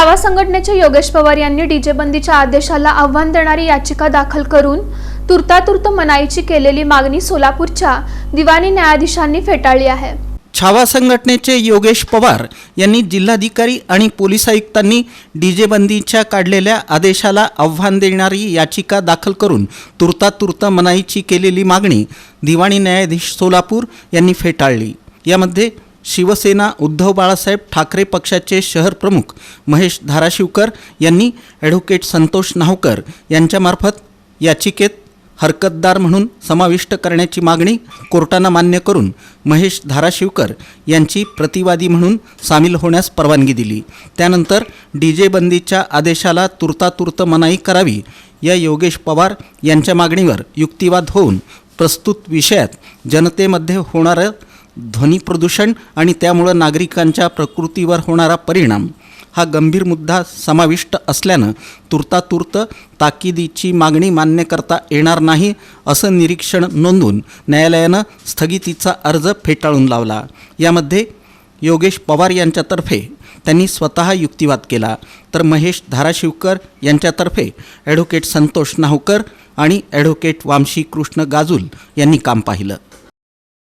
छावा संघटनेचे योगेश पवार यांनी डीजे बंदीच्या आदेशाला आव्हान देणारी याचिका दाखल करून तुर्तातुर्त मनाईची केलेली मागणी सोलापूरच्या दिवाणी न्यायाधीशांनी फेटाळली आहे। छावा संघटनेचे योगेश पवार यांनी जिल्हाधिकारी आणि पोलीस आयुक्तांनी डीजे बंदीच्या काढलेल्या आदेशाला आव्हान देणारी याचिका दाखल करून तुर्तातुर्त मनाईची केलेली मागणी दिवाणी न्यायाधीश सोलापूर यांनी फेटाळली। यामध्ये शिवसेना उद्धव बाळासाहेब ठाकरे पक्षाचे शहर प्रमुख महेश धाराशिवकर यांनी ॲडव्होकेट संतोष नाहकर यांच्यामार्फत याचिकेत हरकतदार म्हणून समाविष्ट करण्याची मागणी कोर्टानं मान्य करून महेश धाराशिवकर यांची प्रतिवादी म्हणून सामील होण्यास परवानगी दिली। त्यानंतर डीजे बंदीच्या आदेशाला तुर्तातुर्त मनाई करावी या योगेश पवार यांच्या मागणीवर युक्तिवाद होऊन प्रस्तुत विषयात जनतेमध्ये होणारं ध्वनी प्रदूषण आणि त्यामुळे नागरिकांच्या प्रकृतीवर होणारा परिणाम हा गंभीर मुद्दा समाविष्ट असल्यानं तुर्तातुर्त ताकीदीची मागणी मान्य करता येणार नाही असं निरीक्षण नोंदवून न्यायालयानं स्थगितीचा अर्ज फेटाळून लावला। यामध्ये योगेश पवार यांच्यातर्फे त्यांनी स्वतः युक्तिवाद केला, तर महेश धाराशिवकर यांच्यातर्फे ॲडव्होकेट संतोष नाहकर आणि ॲडव्होकेट वामशी कृष्ण गाजूल यांनी काम पाहिलं।